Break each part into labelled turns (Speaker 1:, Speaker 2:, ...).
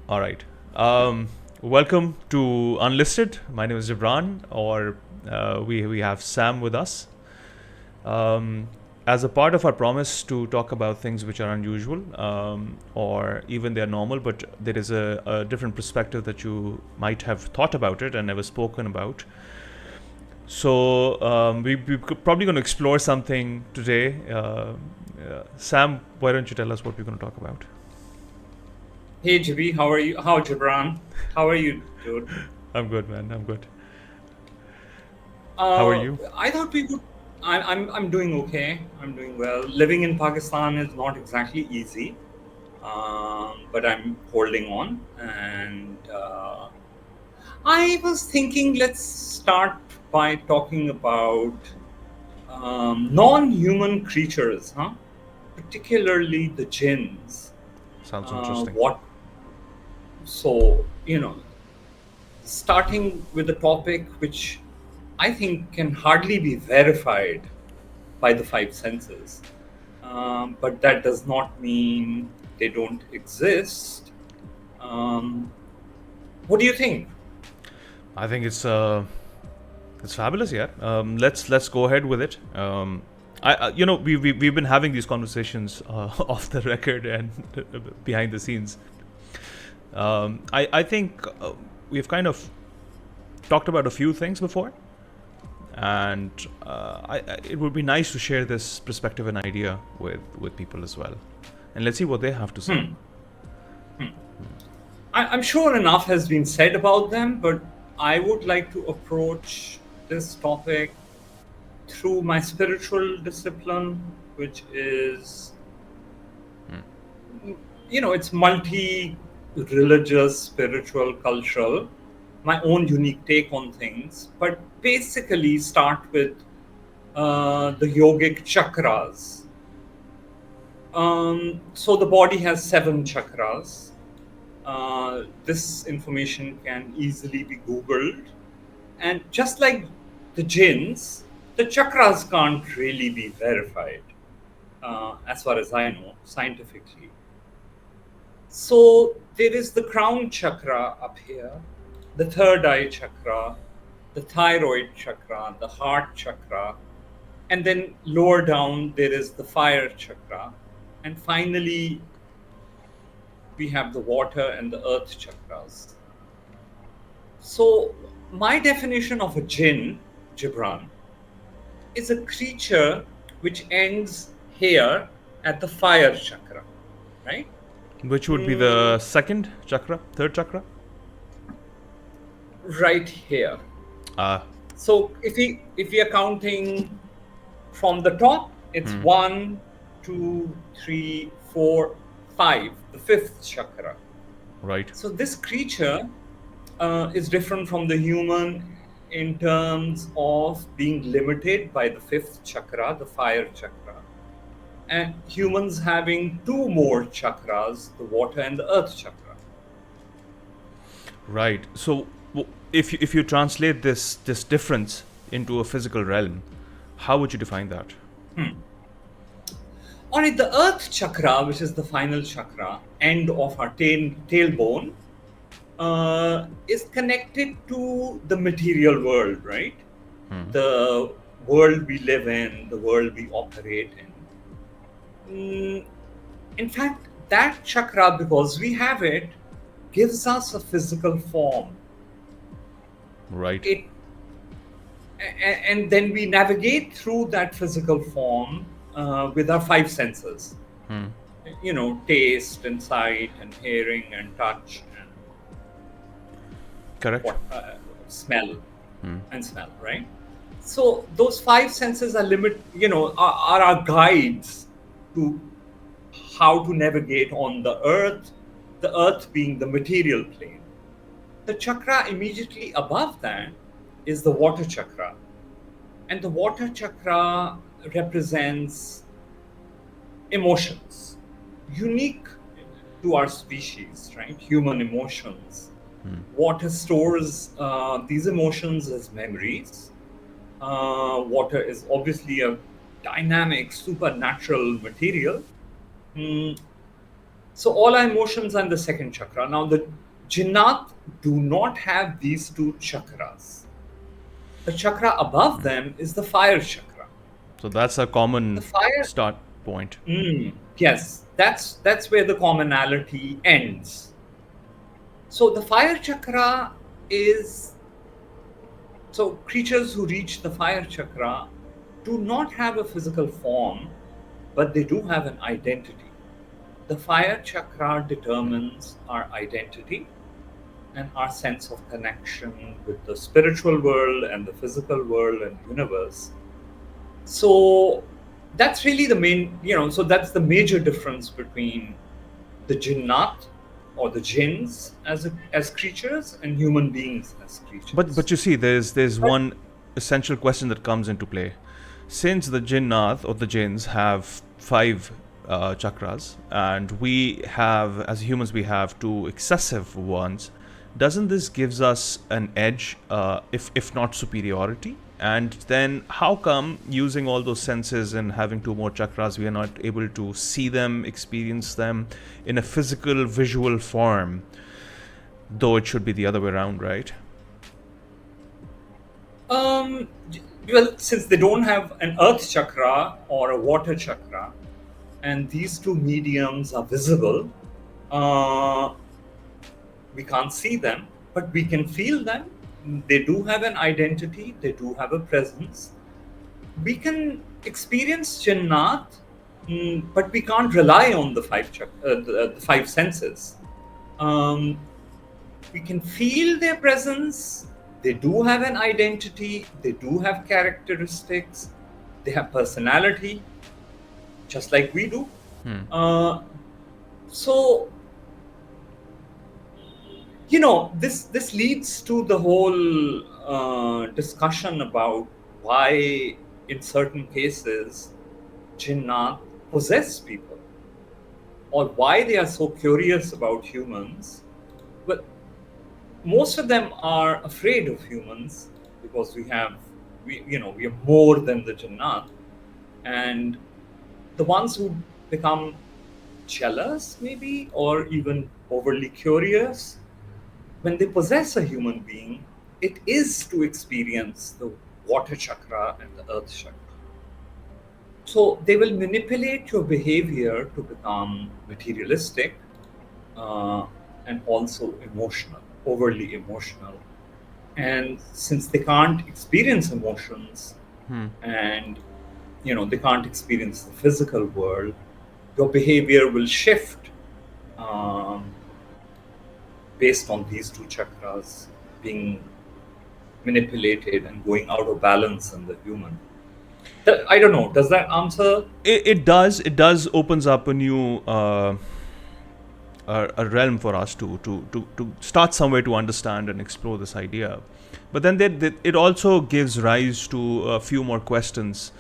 Speaker 1: All right. Welcome to Unlisted. My name is Gibran, or we have Sam with us. As a part of our promise to talk about things which are unusual, or even they're normal, but there is a different perspective that you might have thought about it and never spoken about. So we're probably going to explore something today. Sam, why don't you tell us what we're going to talk about?
Speaker 2: Hey Jibi, how are you? How Jibran? How are you, dude?
Speaker 1: I'm good, man. I'm good. How are you?
Speaker 2: I thought we would. I'm doing okay. I'm doing well. Living in Pakistan is not exactly easy, but I'm holding on. And I was thinking, let's start by talking about non-human creatures, huh? Particularly the jinns.
Speaker 1: Sounds interesting.
Speaker 2: What? So starting with a topic which I think can hardly be verified by the five senses. But that does not mean they don't exist. Um, what do you think?
Speaker 1: I think it's fabulous. Yeah. Let's go ahead with it. We've been having these conversations off the record and behind the scenes. I think we've kind of talked about a few things before, and it would be nice to share this perspective and idea with people as well, and let's see what they have to say.
Speaker 2: I'm sure enough has been said about them, but I would like to approach this topic through my spiritual discipline, which is, it's multi religious, spiritual, cultural, my own unique take on things, but basically start with the yogic chakras. So the body has 7 chakras. This information can easily be Googled. And just like the jinns, the chakras can't really be verified, as far as I know, scientifically. So there is the crown chakra up here, the third eye chakra, the thyroid chakra, the heart chakra, and then lower down there is the fire chakra. And finally, we have the water and the earth chakras. So, my definition of a jinn, Gibran, is a creature which ends here at the fire chakra, right?
Speaker 1: Which would be the second chakra, third chakra?
Speaker 2: Right here.
Speaker 1: Ah,
Speaker 2: So if we are counting from the top, it's one, two, three, four, five, the fifth chakra.
Speaker 1: right.
Speaker 2: So this creature is different from the human in terms of being limited by the fifth chakra, the fire chakra, and humans having two more chakras, the water and the earth chakra.
Speaker 1: Right. So, if you translate this difference into a physical realm, how would you define that?
Speaker 2: On it, the earth chakra, which is the final chakra, end of our tailbone, is connected to the material world, right? The world we live in, the world we operate in. In fact, that chakra, because we have it, gives us a physical form.
Speaker 1: Right.
Speaker 2: It and then we navigate through that physical form with our five senses. Taste and sight and hearing and touch and
Speaker 1: Correct.
Speaker 2: smell and smell, right? So those five senses are our guides to how to navigate on the earth being the material plane. The chakra immediately above that is the water chakra. And the water chakra represents emotions, unique to our species, right? Human emotions. Water stores these emotions as memories. Water is obviously a dynamic, supernatural material. So all our emotions are in the second chakra. Now the Jinnat do not have these two chakras. The chakra above them is the fire chakra.
Speaker 1: So that's a
Speaker 2: The
Speaker 1: common
Speaker 2: fire,
Speaker 1: start point.
Speaker 2: yes, that's where the commonality ends. So the fire chakra is, so creatures who reach the fire chakra do not have a physical form, but they do have an identity. The fire chakra determines our identity and our sense of connection with the spiritual world and the physical world and universe. So that's really the main, so that's the major difference between the Jinnat or the jinns as creatures and human beings as creatures.
Speaker 1: But you see, there's one essential question that comes into play. Since the Jinnath or the jinns have five chakras, and we have, as humans, we have two excessive ones, doesn't this gives us an edge, if not superiority? And then how come using all those senses and having two more chakras, we are not able to see them, experience them in a physical, visual form? Though it should be the other way around, right?
Speaker 2: Well, since they don't have an earth chakra or a water chakra, and these two mediums are visible, we can't see them, but we can feel them. They do have an identity, they do have a presence. We can experience Jannat, but we can't rely on the the five senses. We can feel their presence. They do have an identity, they do have characteristics, they have personality, just like we do. So, this leads to the whole discussion about why, in certain cases, Jinnat possess people, or why they are so curious about humans. Well, most of them are afraid of humans because we are more than the Jinnat, and the ones who become jealous, maybe, or even overly curious, when they possess a human being, it is to experience the water chakra and the earth chakra. So they will manipulate your behavior to become materialistic, and also emotional, overly emotional. And since they can't experience emotions, and they can't experience the physical world, your behavior will shift based on these two chakras being manipulated and going out of balance in the human. I don't know. Does that answer?
Speaker 1: It does. It does opens up a new a realm for us to start somewhere to understand and explore this idea. But then it also gives rise to a few more questions,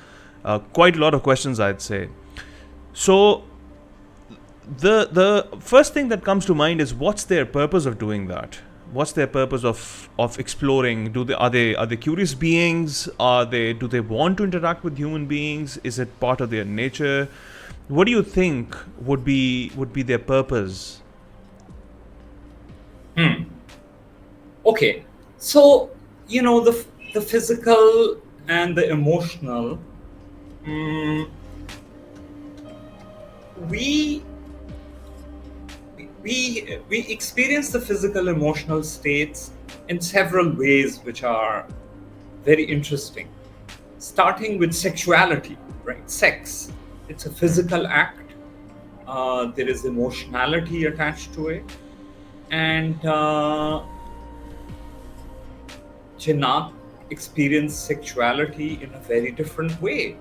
Speaker 1: quite a lot of questions, I'd say. So the first thing that comes to mind is, what's their purpose of doing that? What's their purpose of exploring? Are they curious beings? Do they want to interact with human beings? Is it part of their nature? What do you think would be their purpose?
Speaker 2: Okay, so the physical and the emotional. We experience the physical emotional states in several ways, which are very interesting. Starting with sexuality, right? Sex, it's a physical act. There is emotionality attached to it, and Jinnat experience sexuality in a very different way.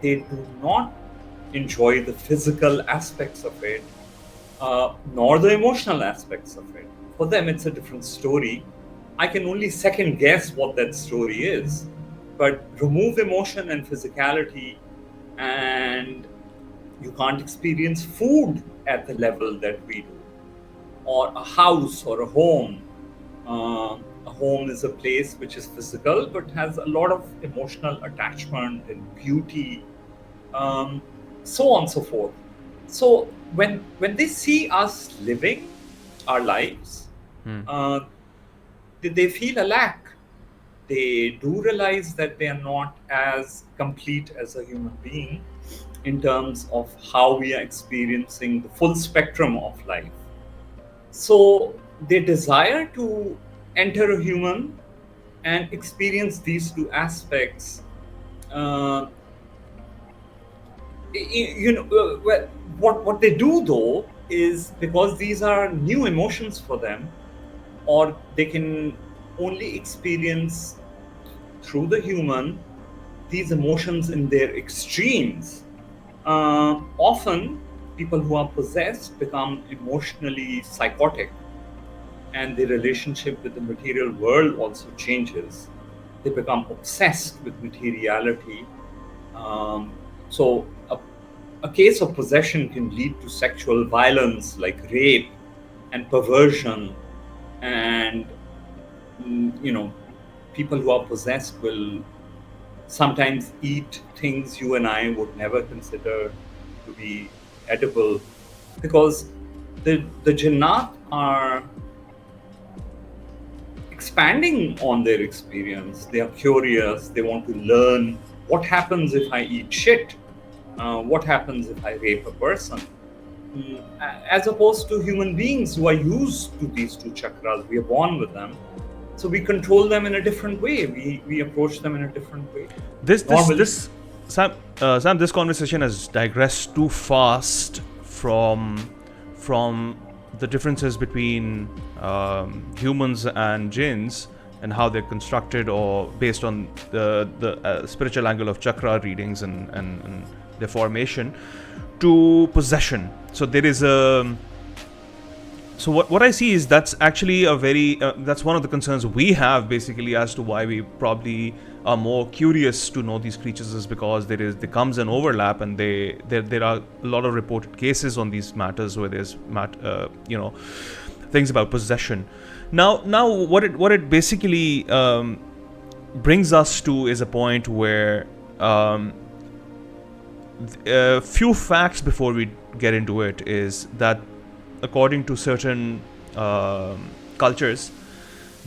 Speaker 2: They do not enjoy the physical aspects of it, nor the emotional aspects of it. For them, it's a different story. I can only second guess what that story is. But remove emotion and physicality, and you can't experience food at the level that we do, or a house or a home. A home is a place which is physical but has a lot of emotional attachment and beauty, so on and so forth. So when they see us living our lives, uh, they feel a lack. They do realize that they are not as complete as a human being in terms of how we are experiencing the full spectrum of life. So they desire to enter a human and experience these two aspects. Uh, well, what they do though is, because these are new emotions for them, or they can only experience through the human these emotions in their extremes. Often, people who are possessed become emotionally psychotic, and their relationship with the material world also changes. They become obsessed with materiality. Um, so, a case of possession can lead to sexual violence like rape and perversion, and people who are possessed will sometimes eat things you and I would never consider to be edible, because the Jannat are expanding on their experience. They are curious. They want to learn what happens if I eat shit. What happens if I rape a person? As opposed to human beings who are used to these two chakras, we are born with them. So we control them in a different way. We approach them in a different way. Normally,
Speaker 1: Sam, this conversation has digressed too fast from the differences between humans and jinns and how they're constructed, or based on the spiritual angle of chakra readings and their formation, to possession. So there is a so what I see is that's actually a very that's one of the concerns we have, basically, as to why we probably are more curious to know these creatures, is because there comes an overlap, and there are a lot of reported cases on these matters where there's things about possession. Now what it basically brings us to is a point where a few facts before we get into it is that, according to certain cultures,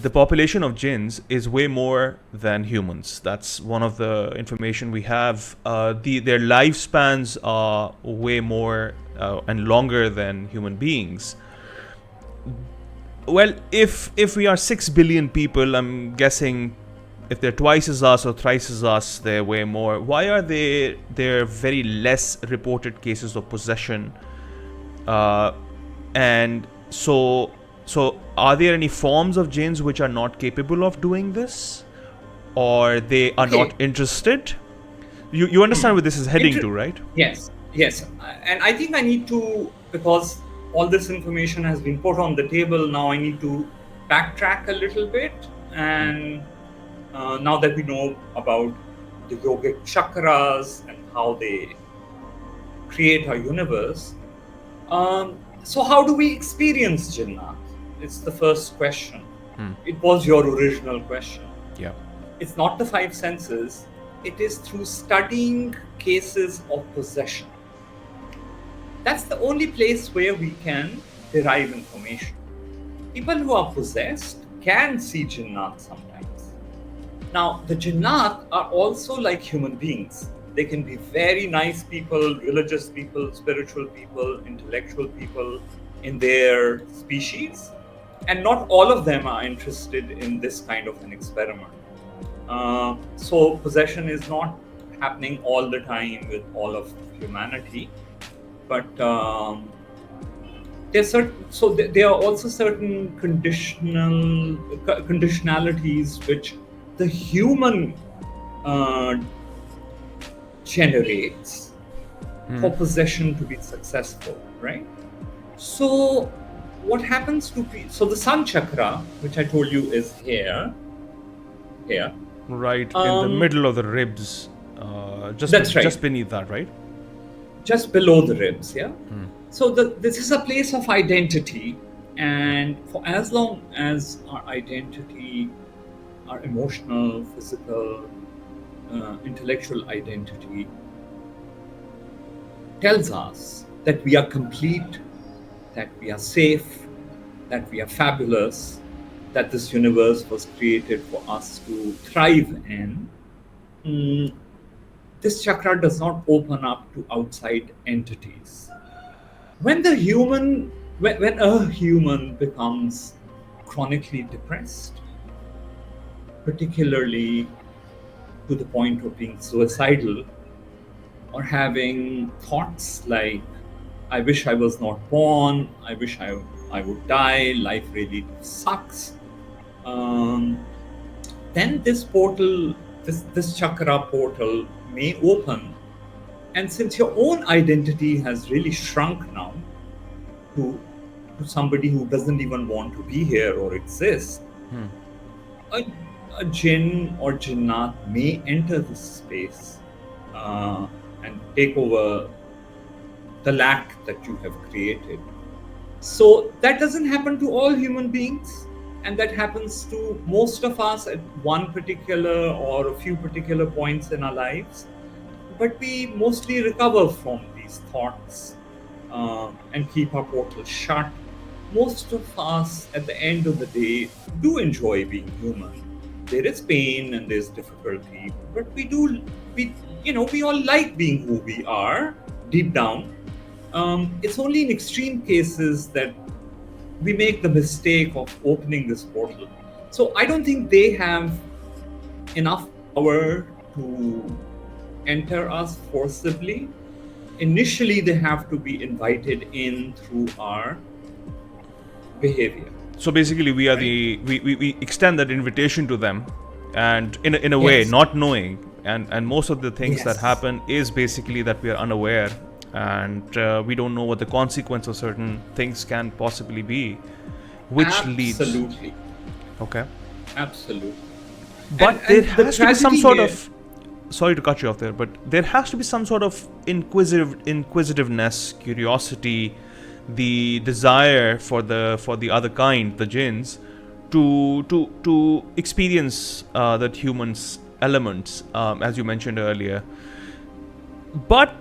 Speaker 1: the population of jinns is way more than humans. That's one of the information we have. Their lifespans are way more and longer than human beings. Well, if we are 6 billion people, I'm guessing if they're twice as us or thrice as us, they're way more. Why are there very less reported cases of possession? And so are there any forms of jinns which are not capable of doing this, or they are not interested? You understand where this is heading to, right?
Speaker 2: Yes, yes. And I think I need to, because all this information has been put on the table, now I need to backtrack a little bit. And now that we know about the yogic chakras and how they create our universe, so how do we experience Jinnat? It's the first question. It was your original question.
Speaker 1: Yeah.
Speaker 2: It's not the five senses. It is through studying cases of possession. That's the only place where we can derive information. People who are possessed can see Jinnat sometimes. Now, the Jinnat are also like human beings. They can be very nice people, religious people, spiritual people, intellectual people in their species. And not all of them are interested in this kind of an experiment. So possession is not happening all the time with all of humanity. But there are also certain conditionalities which the human generates for possession to be successful, right? So what happens to so the sun chakra, which I told you is here,
Speaker 1: right, in the middle of the ribs, just beneath that, right?
Speaker 2: Just below the ribs, yeah. So this is a place of identity, and for as long as our identity, our emotional, physical, intellectual identity tells us that we are complete, that we are safe, that we are fabulous, that this universe was created for us to thrive in, mm, this chakra does not open up to outside entities. When the human, when a human becomes chronically depressed, particularly to the point of being suicidal, or having thoughts like, I wish I was not born, I wish I would die, life really sucks, um, then this portal, this chakra portal may open. And since your own identity has really shrunk now to, to somebody who doesn't even want to be here or exist, a, a jinn or jinnat may enter this space and take over the lack that you have created. So that doesn't happen to all human beings, and that happens to most of us at one particular or a few particular points in our lives. But we mostly recover from these thoughts and keep our portal shut. Most of us, at the end of the day, do enjoy being human. There is pain and there's difficulty, but we all like being who we are deep down. It's only in extreme cases that we make the mistake of opening this portal. So I don't think they have enough power to enter us forcibly. Initially, they have to be invited in through our behavior.
Speaker 1: So basically, we are we extend that invitation to them, and in a way,
Speaker 2: Yes.
Speaker 1: not knowing, and most of the things that
Speaker 2: Yes.
Speaker 1: happen is basically that we are unaware, and we don't know what the consequence of certain things can possibly be, which leads.
Speaker 2: Absolutely.
Speaker 1: Okay.
Speaker 2: Absolutely.
Speaker 1: But
Speaker 2: And
Speaker 1: there
Speaker 2: the
Speaker 1: has to be some
Speaker 2: tragedy
Speaker 1: sort
Speaker 2: here-
Speaker 1: of. Sorry to cut you off there, but there has to be some sort of inquisitiveness, curiosity, the desire for the other kind, the jinns, to experience that humans elements, as you mentioned earlier. But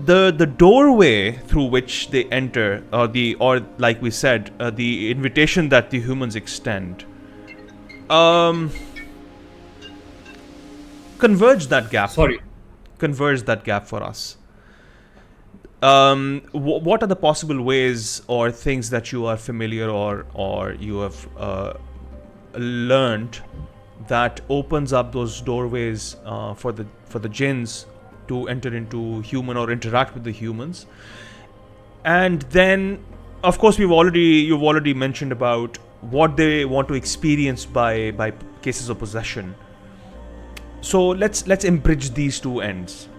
Speaker 1: the doorway through which they enter, or like we said, the invitation that the humans extend, converge that gap.
Speaker 2: Sorry.
Speaker 1: Converge that gap for us. What are the possible ways or things that you are familiar or you have learned that opens up those doorways for the jinns to enter into human or interact with the humans? And then, of course, you've already mentioned about what they want to experience by cases of possession. So let's bridge these two ends.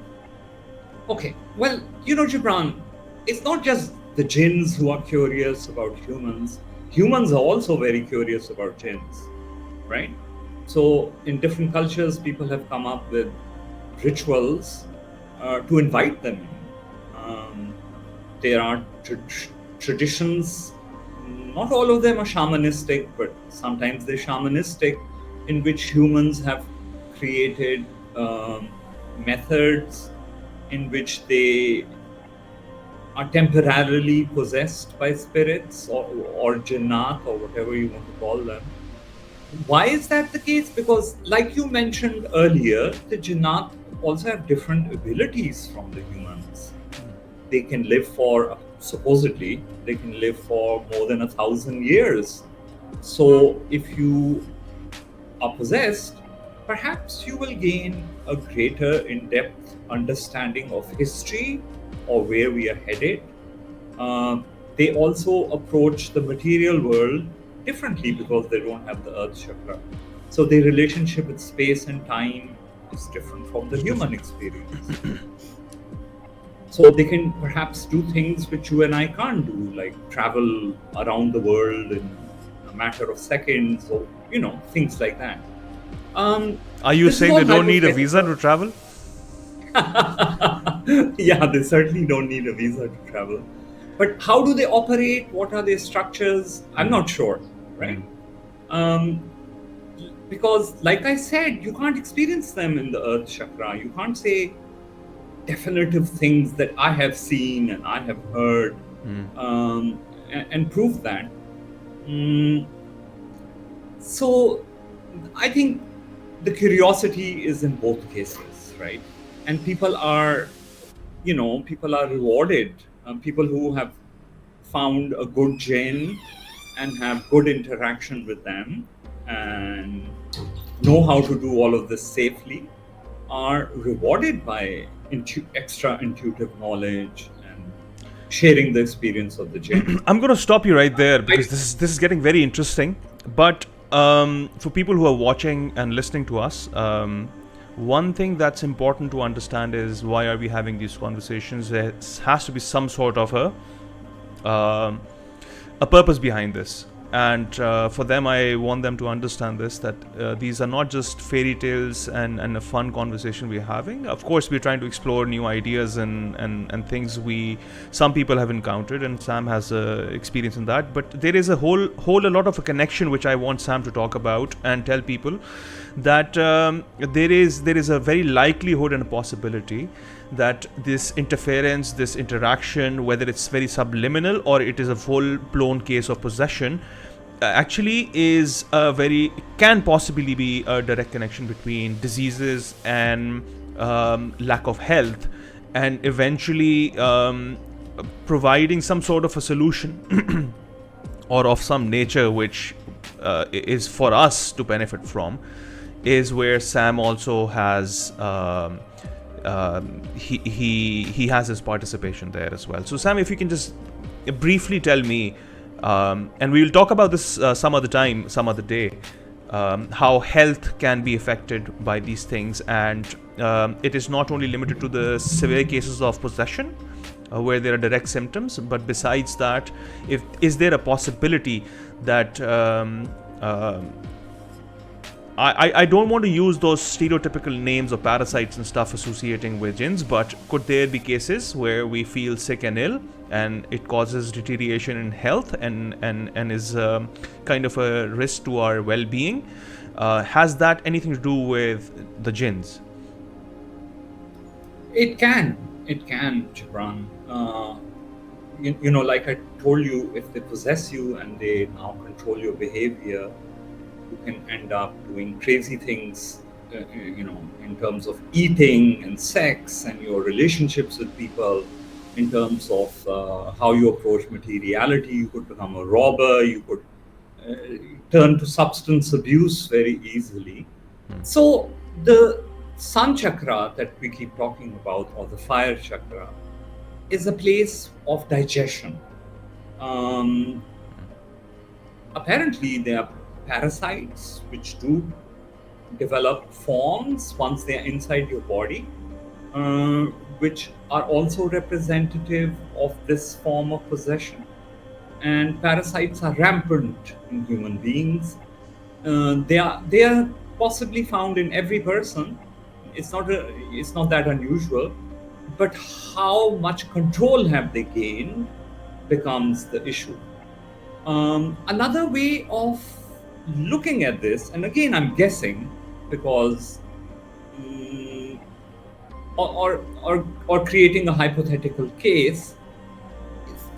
Speaker 2: Okay. Well, Gibran, it's not just the jinns who are curious about humans. Humans are also very curious about jinns, right? So, in different cultures, people have come up with rituals to invite them in. There are traditions, not all of them are shamanistic, but sometimes they're shamanistic, in which humans have created methods in which they are temporarily possessed by spirits or jinnat or whatever you want to call them. Why is that the case? Because, like you mentioned earlier, the jinnat also have different abilities from the humans. They can live supposedly, they can live for more than 1,000 years. So, if you are possessed, perhaps you will gain a greater in-depth understanding of history or where we are headed. They also approach the material world differently because they don't have the earth chakra. So their relationship with space and time is different from the human experience. So they can perhaps do things which you and I can't do, like travel around the world in a matter of seconds, or things like that.
Speaker 1: Are you
Speaker 2: This is
Speaker 1: saying
Speaker 2: all
Speaker 1: they don't need a visa
Speaker 2: hypothetical.
Speaker 1: to travel?
Speaker 2: Yeah, they certainly don't need a visa to travel. But how do they operate? What are their structures? I'm not sure, right? Because, like I said, you can't experience them in the earth chakra. You can't say, definitive things that I have seen and I have heard, and prove that. So I think the curiosity is in both cases, right? And people are rewarded. People who have found a good Jinn and have good interaction with them and know how to do all of this safely are rewarded by extra intuitive knowledge and sharing the experience of the Jinn.
Speaker 1: I'm going to stop you right there because this is getting very interesting. But for people who are watching and listening to us, one thing that's important to understand is why are we having these conversations? There has to be some sort of a purpose behind this. And for them, I want them to understand this, that these are not just fairy tales and a fun conversation we're having. Of course, we're trying to explore new ideas and things some people have encountered, and Sam has experience in that. But there is a whole a lot of a connection which I want Sam to talk about and tell people that there is a very likelihood and a possibility that this interference, this interaction, whether it's very subliminal or it is a full-blown case of possession, actually can possibly be a direct connection between diseases and lack of health, and eventually providing some sort of a solution or of some nature which is for us to benefit from, is where Sam also has he has his participation there as well. So Sam, if you can just briefly tell me, and we will talk about this some other time, some other day, how health can be affected by these things, and it is not only limited to the severe cases of possession where there are direct symptoms, but besides that, is there a possibility that I don't want to use those stereotypical names of parasites and stuff associating with jinns, but could there be cases where we feel sick and ill and it causes deterioration in health and is kind of a risk to our well-being? Has that anything to do with the jinns?
Speaker 2: It can, Gibran. Like I told you, if they possess you and they now control your behavior, you can end up doing crazy things, in terms of eating and sex and your relationships with people, in terms of how you approach materiality. You could become a robber, you could turn to substance abuse very easily. So the sun chakra that we keep talking about, or the fire chakra, is a place of digestion. Apparently, there are parasites which do develop forms once they are inside your body, which are also representative of this form of possession. And parasites are rampant in human beings. They are possibly found in every person. It's not that unusual, but how much control have they gained becomes the issue. Another way of looking at this, and again I'm guessing because or creating a hypothetical case,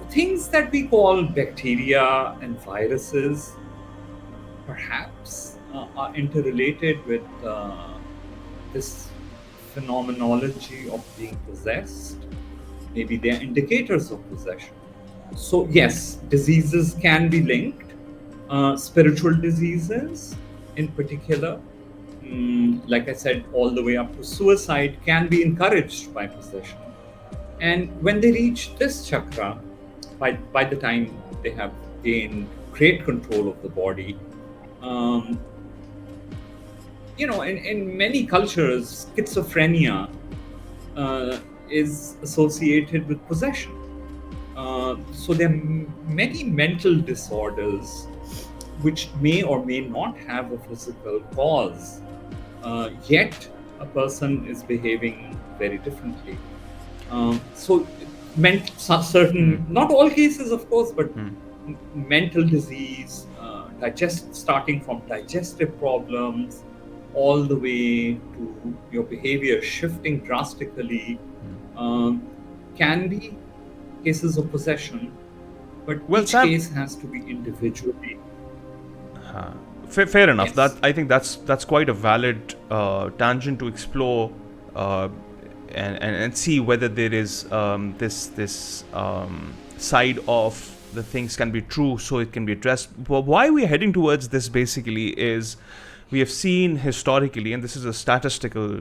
Speaker 2: things that we call bacteria and viruses perhaps are interrelated with this phenomenology of being possessed. Maybe they're indicators of possession. So yes, diseases can be linked. Spiritual diseases in particular, like I said, all the way up to suicide, can be encouraged by possession. And when they reach this chakra, by the time they have gained great control of the body, in many cultures, schizophrenia is associated with possession. So there are many mental disorders which may or may not have a physical cause, yet a person is behaving very differently. So certain, not all cases of course, but mental disease, starting from digestive problems all the way to your behavior shifting drastically Can be cases of possession, but
Speaker 1: Well,
Speaker 2: each
Speaker 1: Sam,
Speaker 2: case has to be individually.
Speaker 1: fair enough. That
Speaker 2: Yes.
Speaker 1: I think that's quite a valid tangent to explore, and see whether there is this side of the things can be true, so it can be addressed. Why we're heading towards this basically is we have seen historically, and this is a statistical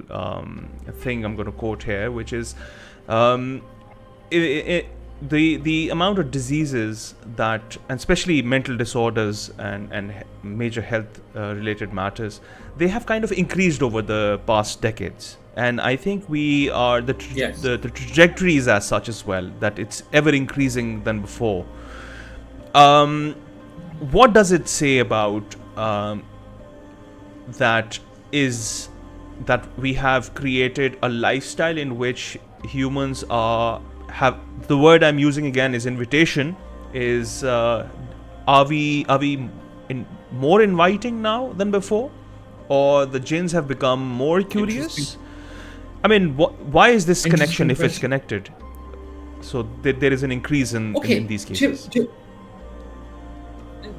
Speaker 1: thing I'm going to quote here, which is um, the amount of diseases that, and especially mental disorders and major health related matters, they have kind of increased over the past decades. And I think we are
Speaker 2: Yes.
Speaker 1: the trajectory is as such as well, that it's ever increasing than before. Um, what does it say about that is that we have created a lifestyle in which humans have, the word I'm using again is invitation, is are we more inviting now than before, or the jinns have become more
Speaker 2: Interesting.
Speaker 1: curious? I mean, why is this connection
Speaker 2: Interesting
Speaker 1: if it's
Speaker 2: question.
Speaker 1: connected? So there is an increase in
Speaker 2: Okay,
Speaker 1: these cases.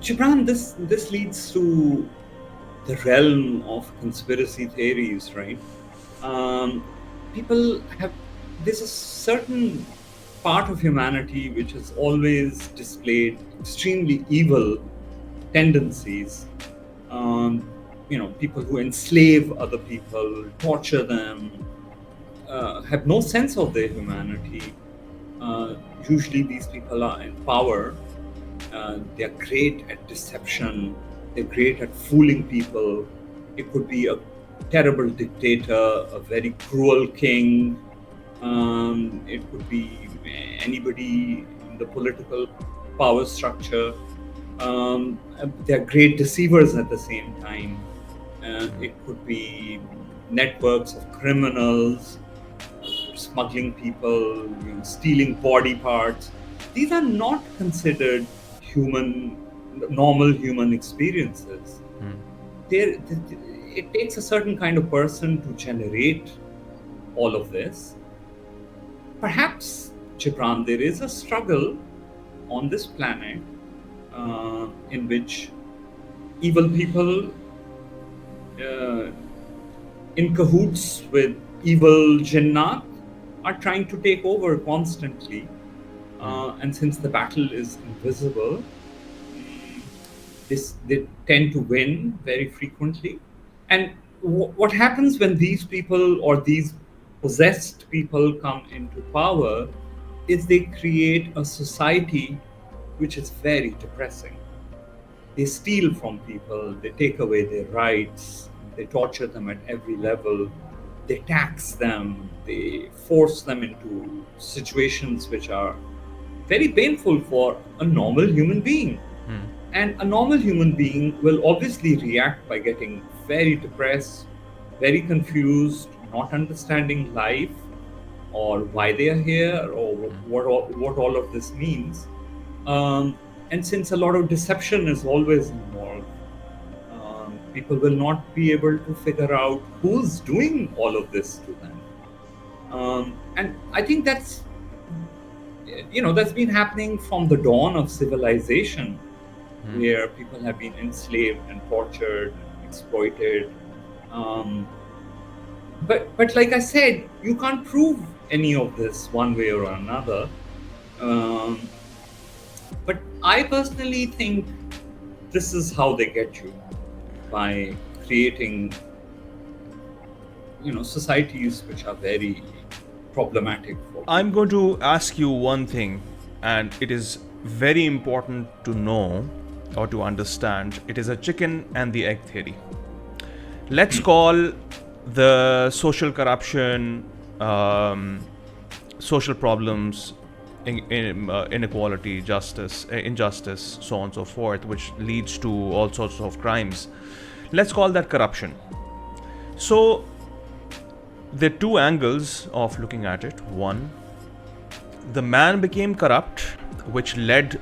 Speaker 2: Gibran, this leads to the realm of conspiracy theories, right? Um, People have, there's a certain part of humanity which has always displayed extremely evil tendencies. Um, People who enslave other people, torture them, have no sense of their humanity. Uh, Usually, these people are in power. They're great at deception. They're great at fooling people. It could be a terrible dictator, a very cruel king. It could be anybody in the political power structure. They're great deceivers at the same time. It could be networks of criminals, smuggling people, stealing body parts. These are not considered normal human experiences. It takes a certain kind of person to generate all of this. Perhaps, Gibran, there is a struggle on this planet in which evil people, uh, in cahoots with evil jinnat, are trying to take over constantly. And since the battle is invisible, they tend to win very frequently. And what happens when these people or these possessed people come into power is they create a society which is very depressing. They steal from people, they take away their rights, they torture them at every level, they tax them, they force them into situations which are very painful for a normal human being. And a normal human being will obviously react by getting very depressed, very confused, not understanding life or why they are here or what all of this means. And since a lot of deception is always involved, people will not be able to figure out who's doing all of this to them. And I think that's been happening from the dawn of civilization, where people have been enslaved and tortured, and exploited. Um, but like I said, you can't prove any of this one way or another. Um, but I personally think this is how they get you, by creating, societies which are very problematic for
Speaker 1: I'm
Speaker 2: people.
Speaker 1: going to ask you one thing, and it is very important to know or to understand. It is a chicken and the egg theory. Let's call the social corruption, social problems, inequality, justice, injustice, so on and so forth, which leads to all sorts of crimes. Let's call that corruption. So, there are two angles of looking at it. One, the man became corrupt, which led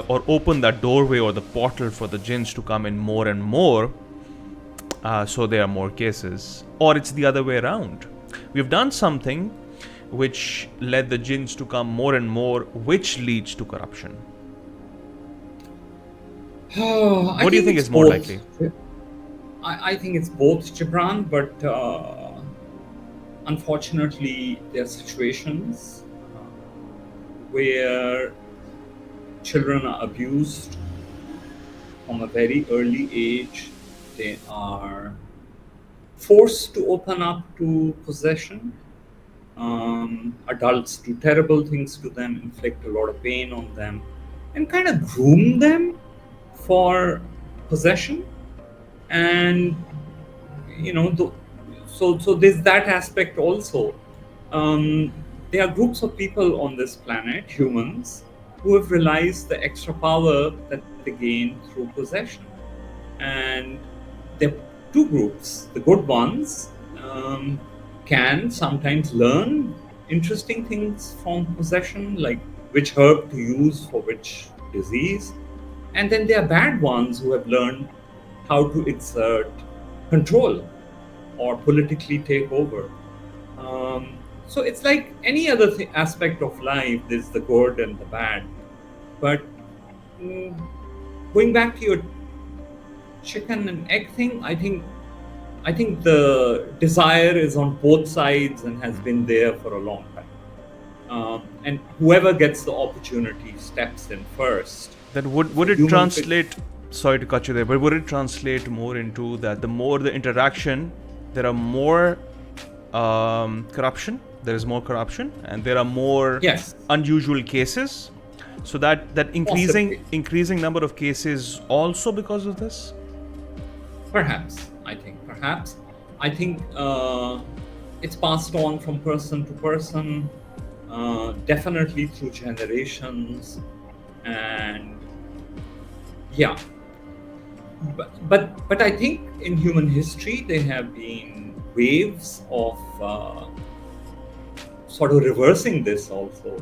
Speaker 1: or opened that doorway or the portal for the jinns to come in more and more. So there are more cases. Or it's the other way around. We've done something which led the jinns to come more and more, which leads to corruption?
Speaker 2: I
Speaker 1: What do you think
Speaker 2: it's
Speaker 1: is more
Speaker 2: both.
Speaker 1: likely?
Speaker 2: I think it's both, Gibran, but unfortunately, there are situations where children are abused from a very early age. They are forced to open up to possession. Adults do terrible things to them, inflict a lot of pain on them, and kind of groom them for possession. And so there's that aspect also. Um, there are groups of people on this planet, humans, who have realized the extra power that they gain through possession. And there are two groups. The good ones can sometimes learn interesting things from possession, like which herb to use for which disease. And then there are bad ones who have learned how to exert control or politically take over. So it's like any other aspect of life, there's the good and the bad. But mm, going back to your chicken and egg thing, I think the desire is on both sides and has been there for a long time. And whoever gets the opportunity steps in first.
Speaker 1: Then would it translate? Sorry to cut you there, but would it translate more into that the more the interaction, there are more corruption. There is more corruption, and there are more unusual cases. So that increasing number of cases also because of this.
Speaker 2: Perhaps I think it's passed on from person to person, definitely through generations, and yeah. But I think in human history there have been waves of sort of reversing this also.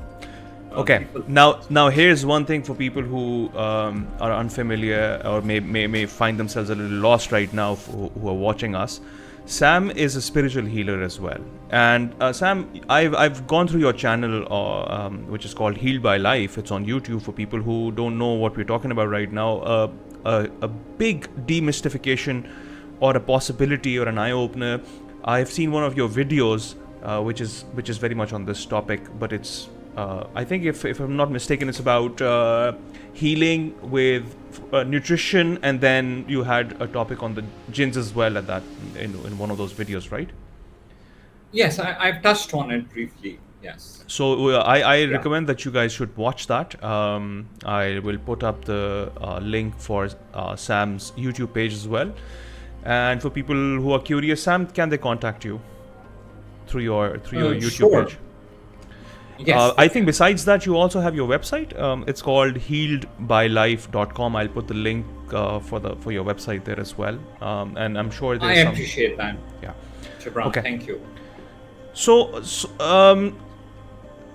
Speaker 1: Okay. Now here's one thing for people who are unfamiliar or may find themselves a little lost right now, who are watching us. Sam is a spiritual healer as well, and Sam, I've gone through your channel, which is called Healed by Life. It's on YouTube for people who don't know what we're talking about right now. A big demystification, or a possibility, or an eye opener. I've seen one of your videos, which is very much on this topic, but it's I think if I'm not mistaken, it's about healing with nutrition, and then you had a topic on the jinns as well at that in one of those videos, right?
Speaker 2: Yes, I've touched on it briefly. Yes.
Speaker 1: So I recommend that you guys should watch that. I will put up the link for Sam's YouTube page as well. And for people who are curious, Sam, can they contact you through your YouTube page?
Speaker 2: Yes.
Speaker 1: I think besides that, you also have your website. It's called healedbylife.com. I'll put the link for your website there as well. And I'm sure there's
Speaker 2: I appreciate that.
Speaker 1: Yeah.
Speaker 2: Gibran,
Speaker 1: okay.
Speaker 2: Thank you.
Speaker 1: So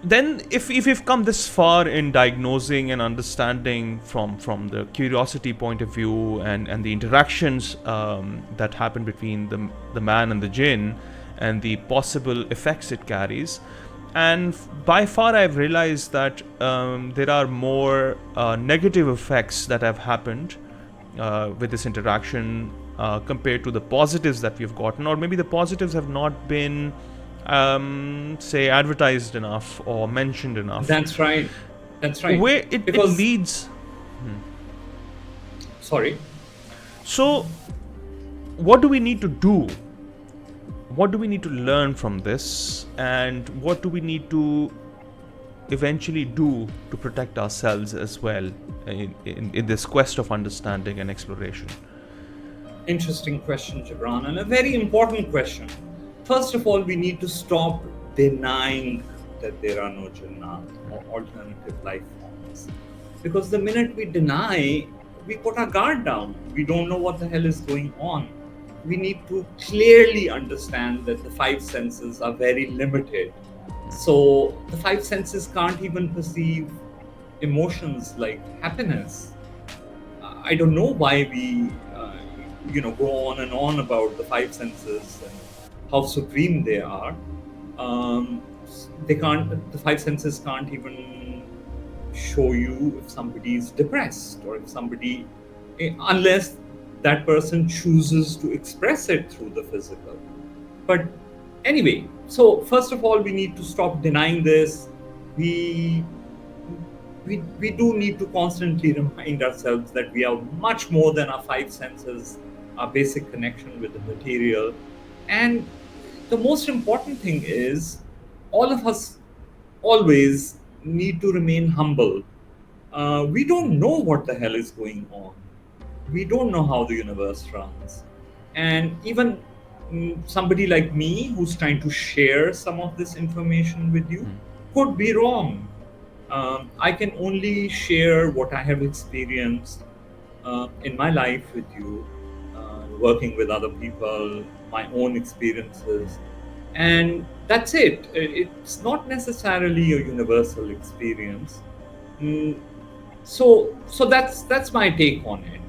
Speaker 1: then if you've come this far in diagnosing and understanding from the curiosity point of view and the interactions that happen between the man and the jinn and the possible effects it carries, and by far I've realized that there are more negative effects that have happened with this interaction compared to the positives that we've gotten, or maybe the positives have not been say advertised enough or mentioned enough.
Speaker 2: That's right.
Speaker 1: Where it leads.
Speaker 2: Sorry.
Speaker 1: So, what do we need to do? What do we need to learn from this, and what do we need to eventually do to protect ourselves as well in this quest of understanding and exploration?
Speaker 2: Interesting question, Gibran, and a very important question. First of all, we need to stop denying that there are no Jinnat or alternative life forms. Because the minute we deny, we put our guard down. We don't know what the hell is going on. We need to clearly understand that the five senses are very limited. So the five senses can't even perceive emotions like happiness. I don't know why we go on and on about the five senses and how supreme they are. the five senses can't even show you if somebody is depressed or if somebody, unless that person chooses to express it through the physical. But anyway, so first of all, we need to stop denying this. We do need to constantly remind ourselves that we are much more than our five senses, our basic connection with the material. And the most important thing is, all of us always need to remain humble. We don't know what the hell is going on. We don't know how the universe runs. And even somebody like me who's trying to share some of this information with you could be wrong. I can only share what I have experienced in my life with you, working with other people, my own experiences, and that's it. It's not necessarily a universal experience. Mm, so that's my take on it.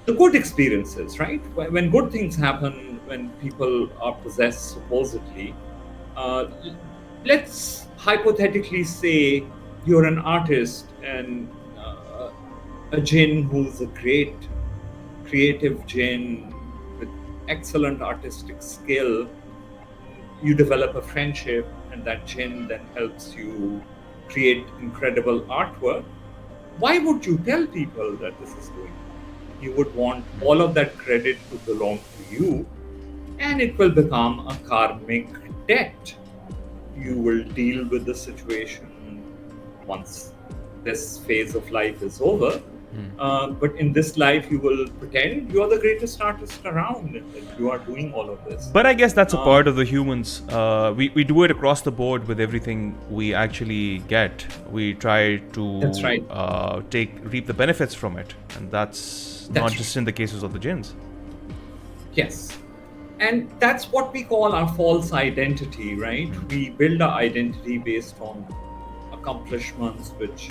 Speaker 2: The good experiences, right? When good things happen, when people are possessed supposedly, uh, let's hypothetically say you're an artist and a Jinn who's a great creative Jinn with excellent artistic skill. You develop a friendship, and that Jinn then helps you create incredible artwork. Why would you tell people that this is going on? You would want all of that credit to belong to you, and it will become a karmic debt. You will deal with the situation once this phase of life is over. But in this life, you will pretend you are the greatest artist around and that you are doing all of this.
Speaker 1: But I guess that's a part of the humans. We do it across the board with everything we actually get. We try to
Speaker 2: That's right.
Speaker 1: reap the benefits from it, and that's not just in the cases of the jinns.
Speaker 2: Yes. And that's what we call our false identity, right? We build our identity based on accomplishments which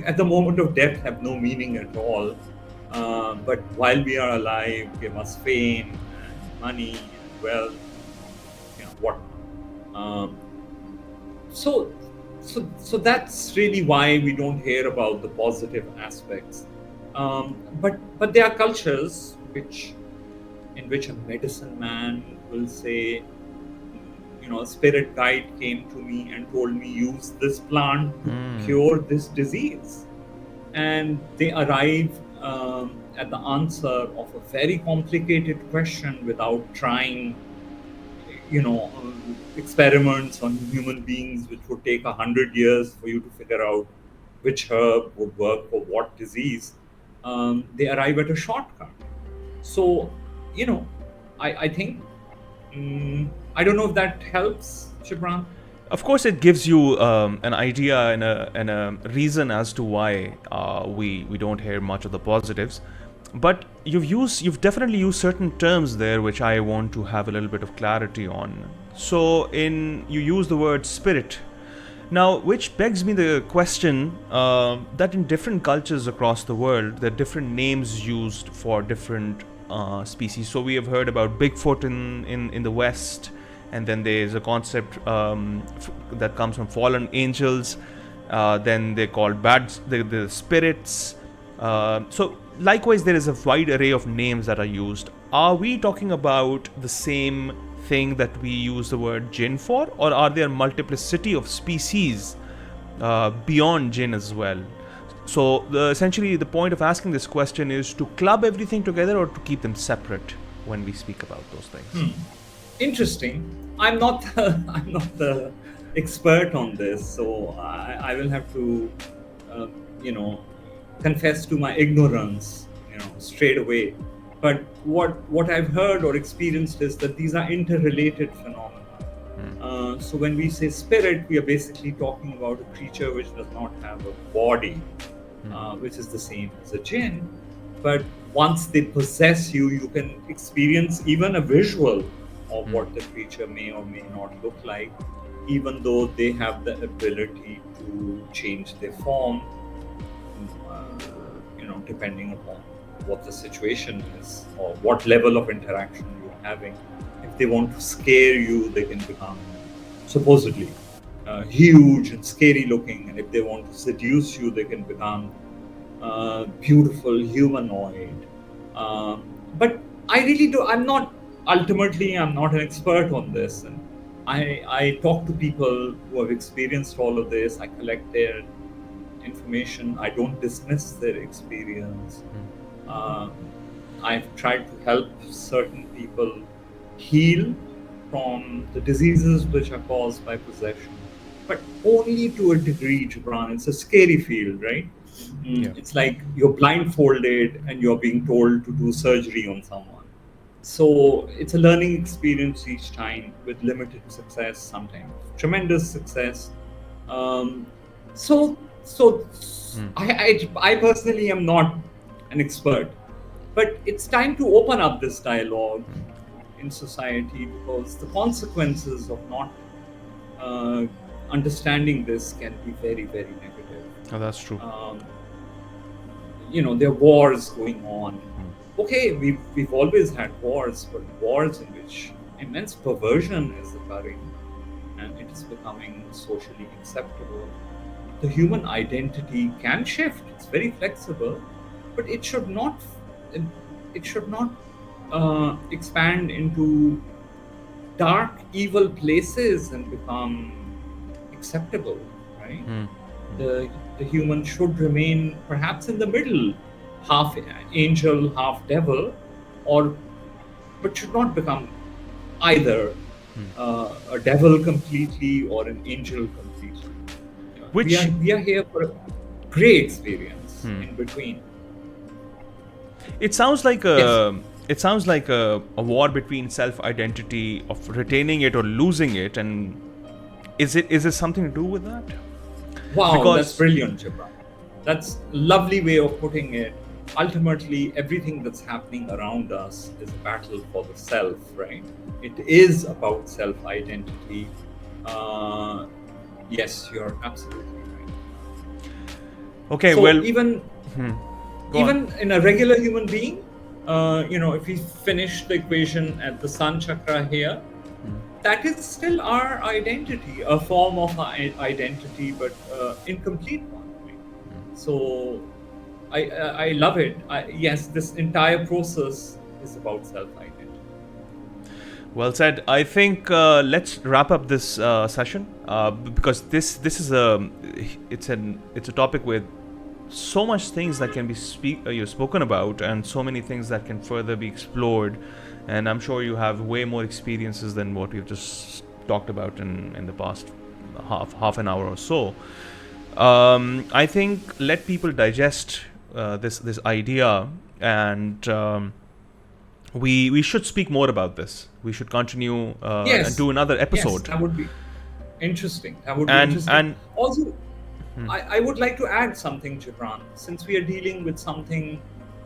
Speaker 2: at the moment of death have no meaning at all. But while we are alive, give us fame and money and wealth, what. So that's really why we don't hear about the positive aspects. But there are cultures in which a medicine man will say, a spirit guide came to me and told me use this plant to cure this disease, and they arrive at the answer of a very complicated question without trying experiments on human beings which would take 100 years for you to figure out which herb would work for what disease. They arrive at a shortcut. So I think I don't know if that helps, Shibran.
Speaker 1: Of course, it gives you an idea and a reason as to why we don't hear much of the positives. But you've definitely used certain terms there which I want to have a little bit of clarity on. So you use the word spirit. Now, which begs me the question that in different cultures across the world, there are different names used for different species. So we have heard about Bigfoot in the West, and then there's a concept that comes from fallen angels. Then they're called the spirits. So likewise, there is a wide array of names that are used. Are we talking about the same thing that we use the word Jinn for, or are there multiplicity of species beyond Jinn as well? So essentially the point of asking this question is to club everything together or to keep them separate when we speak about those things.
Speaker 2: Interesting. I'm not the expert on this, so I will have to confess to my ignorance straight away. But what I've heard or experienced is that these are interrelated phenomena. So when we say spirit, we are basically talking about a creature which does not have a body, which is the same as a jinn. But once they possess you, you can experience even a visual of what the creature may or may not look like, even though they have the ability to change their form, depending upon what the situation is or what level of interaction you're having. If they want to scare you, they can become supposedly huge and scary looking, and if they want to seduce you, they can become beautiful humanoid. But I really do. I'm not an expert on this, and I talk to people who have experienced all of this. I collect their information. I don't dismiss their experience. Um, I've tried to help certain people heal from the diseases which are caused by possession, but only to a degree, Gibran. It's a scary field, right?
Speaker 1: Yeah.
Speaker 2: It's like you're blindfolded and you're being told to do surgery on someone. So it's a learning experience each time with limited success, sometimes tremendous success. Um, so I personally am not an expert, but it's time to open up this dialogue in society, because the consequences of not uh, understanding this can be very, very negative.
Speaker 1: Oh, that's true.
Speaker 2: There are wars going on. Okay, we've always had wars, but wars in which immense perversion is occurring and it is becoming socially acceptable. The human identity can shift. It's very flexible, but it should not expand into dark, evil places and become acceptable, right? The human should remain perhaps in the middle, half angel, half devil, but should not become either a devil completely or an angel completely.
Speaker 1: Which
Speaker 2: we are here for a gray experience in between.
Speaker 1: it sounds like
Speaker 2: Yes.
Speaker 1: it sounds like a war between self-identity of retaining it or losing it, and is it something to do with that?
Speaker 2: Wow,
Speaker 1: Because
Speaker 2: that's brilliant, Jibran. That's a lovely way of putting it. Ultimately, everything that's happening around us is a battle for the self, right? It is about self-identity. Yes, you're absolutely right.
Speaker 1: okay,
Speaker 2: So
Speaker 1: well,
Speaker 2: even
Speaker 1: go on.
Speaker 2: even in a regular human being, if we finish the equation at the sun chakra here, that is still our identity, a form of our identity, but incomplete one. Right? So I love it. Yes, this entire process is about self-identity.
Speaker 1: Well said. I think let's wrap up this session because this is it's a topic with so much things that can be spoken about, and so many things that can further be explored, and I'm sure you have way more experiences than what we've just talked about in the past half an hour or so. I think let people digest this idea, and we should speak more about this. We should continue and
Speaker 2: Yes,
Speaker 1: do another
Speaker 2: yes,
Speaker 1: episode.
Speaker 2: that would be interesting. That would be
Speaker 1: And
Speaker 2: interesting. Also, I would like to add something, Gibran. Since we are dealing with something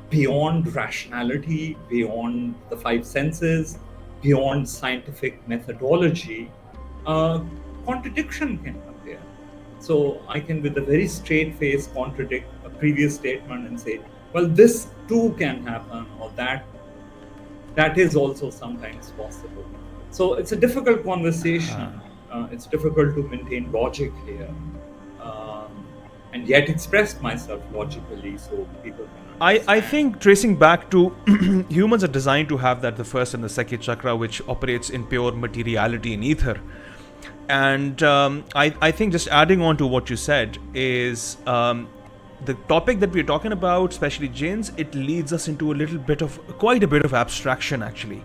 Speaker 2: beyond rationality, beyond the five senses, beyond scientific methodology, contradiction can appear. So I can, with a very straight face, contradict a previous statement and say, well, this too can happen, or that is also sometimes possible. So it's a difficult conversation. It's difficult to maintain logic here, and yet express myself logically so people can
Speaker 1: I
Speaker 2: understand.
Speaker 1: think tracing back to humans are designed to have that the first and the second chakra, which operates in pure materiality in ether. And I think just adding on to what you said is the topic that we're talking about, especially jinns, it leads us into quite a bit of abstraction actually.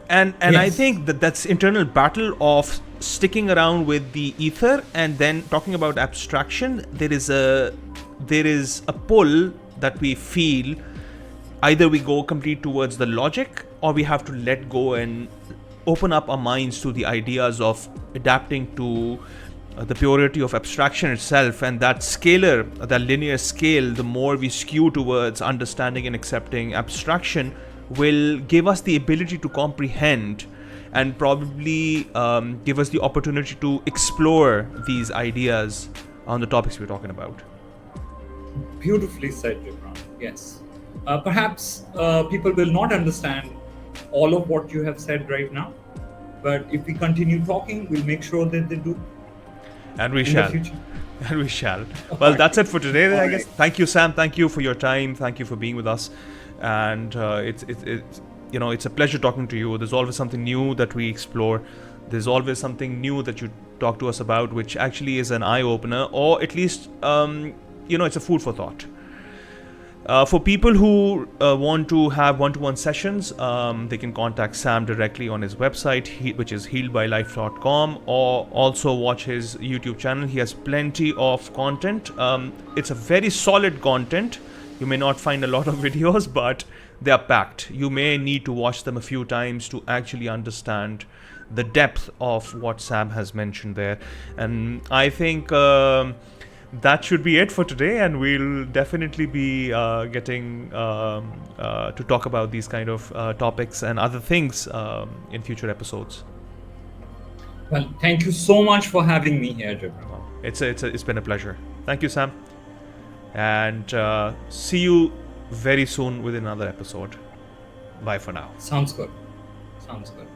Speaker 1: And I
Speaker 2: Yes.
Speaker 1: think that's internal battle of sticking around with the ether and then talking about abstraction. There is a pull that we feel. Either we go complete towards the logic, or we have to let go and open up our minds to the ideas of adapting to the purity of abstraction itself. And that linear scale, the more we skew towards understanding and accepting abstraction, will give us the ability to comprehend and probably give us the opportunity to explore these ideas on the topics we're talking about.
Speaker 2: Beautifully said, Gibran. Yes. Perhaps people will not understand all of what you have said right now, But if we continue talking, we'll make sure that they do
Speaker 1: And we
Speaker 2: in the
Speaker 1: shall.
Speaker 2: future.
Speaker 1: And we shall. Well, that's it for today, then, I guess.
Speaker 2: Alright.
Speaker 1: Thank you, Sam. Thank you for your time. Thank you for being with us. And it's a pleasure talking to you. There's always something new that we explore. There's always something new that you talk to us about, which actually is an eye opener, or at least, it's a food for thought. For people who want to have one-to-one sessions, they can contact Sam directly on his website, which is healedbylife.com, or also watch his YouTube channel. He has plenty of content. It's a very solid content. You may not find a lot of videos, but they are packed. You may need to watch them a few times to actually understand the depth of what Sam has mentioned there. And I think that should be it for today, and we'll definitely be getting to talk about these kind of topics and other things in future episodes.
Speaker 2: Well, thank you so much for having me here, Jabra.
Speaker 1: It's been a pleasure. Thank you, Sam, and see you very soon with another episode. Bye for now.
Speaker 2: Sounds good. Sounds good.